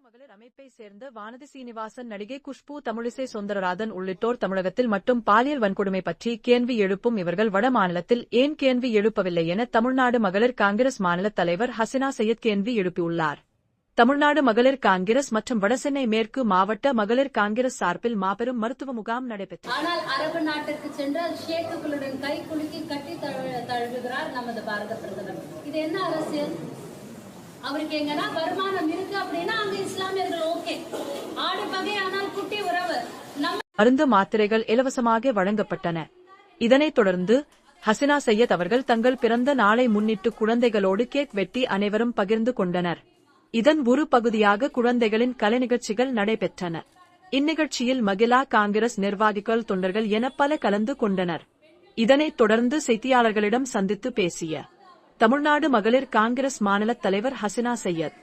மகளிர் அமைப்பை சேர்ந்த வானதி சீனிவாசன், நடிகை குஷ்பு, தமிழிசை சௌந்தரராஜன் உள்ளிட்டோர் தமிழகத்தில் மட்டும் பாலியல் வன்கொடுமை பற்றி கேள்வி எழுப்பும் இவர்கள் வட மாநிலத்தில் ஏன் கேள்வி எழுப்பவில்லை என தமிழ்நாடு மகளிர் காங்கிரஸ் மாநில தலைவர் ஹசினா சையத் கேள்வி எழுப்பியுள்ளார். தமிழ்நாடு மகளிர் காங்கிரஸ் மற்றும் வடசென்னை மேற்கு மாவட்ட மகளிர் காங்கிரஸ் சார்பில் மாபெரும் மருத்துவ முகாம் நடைபெற்றது. ஆனால் அரபு நாட்டிற்கு சென்ற ஷேக்குகளுடன் கை குலுக்கி கட்டி தழுவுகிறார் நமது பாரத பிரதமர். இது என்ன அரசியல்? அவருக்கு எங்கன்னா வருமானம் இருக்கு அப்படின்னா அங்க இஸ்லாமியர்கள் ஓகே, ஆடு பகை ஆனால் குட்டி உறவு. மருந்து மாத்திரைகள் இலவசமாக வழங்கப்பட்டன. இதனைத் தொடர்ந்து ஹசினா சையத் அவர்கள் தங்கள் பிறந்த நாளை முன்னிட்டு குழந்தைகளோடு கேக் வெட்டி அனைவரும் பகிர்ந்து கொண்டனர். இதன் ஒரு பகுதியாக குழந்தைகளின் கலை நிகழ்ச்சிகள் நடைபெற்றன. இந்நிகழ்ச்சியில் மகிழா காங்கிரஸ் நிர்வாகிகள், தொண்டர்கள் என பல கலந்து கொண்டனர். இதனைத் தொடர்ந்து செய்தியாளர்களிடம் சந்தித்து பேசிய தமிழ்நாடு மகளிர் காங்கிரஸ் மாநில தலைவர் ஹசினா சையத்,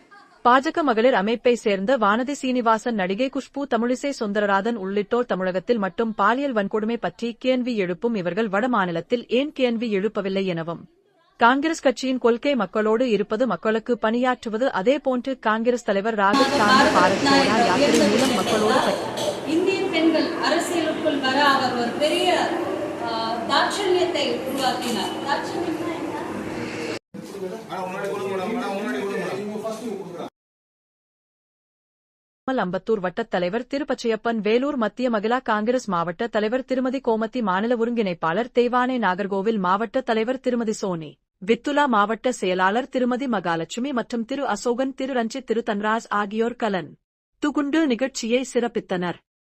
பாஜக மகளிர் அமைப்பை சேர்ந்த வானதி சீனிவாசன், நடிகை குஷ்பு, தமிழிசை சௌந்தரராஜன் உள்ளிட்டோர் தமிழகத்தில் மட்டும் பாலியல் வன்கொடுமை பற்றி கேள்வி எழுப்பும் இவர்கள் வட மாநிலத்தில் ஏன் கேள்வி எழுப்பவில்லை எனவும், காங்கிரஸ் கட்சியின் கொள்கை மக்களோடு இருப்பது, மக்களுக்கு பணியாற்றுவது, அதேபோன்று காங்கிரஸ் தலைவர் ராகுல் காந்தி பாரத் ஜோடோ யாத்திரை மூலம் மக்களோடு இந்திய பெண்கள் அரசியலுக்குள் வர அவர் ஒரு பெரிய தாட்சண்யத்தை உருவாக்கினார். அம்பத்தூர் வட்டத் தலைவர் திரு பச்சையப்பன், வேலூர் மத்திய மகிழா காங்கிரஸ் மாவட்ட தலைவர் திருமதி கோமதி, மாநில ஒருங்கிணைப்பாளர் தேவானை, நாகர்கோவில் மாவட்ட தலைவர் திருமதி சோனி, வித்துலா மாவட்ட செயலாளர் திருமதி மகாலட்சுமி மற்றும் திரு அசோகன், திரு ரஞ்சித், திரு தன்ராஜ் ஆகியோர் கலந்து கொண்டு நிகழ்ச்சியை சிறப்பித்தனர்.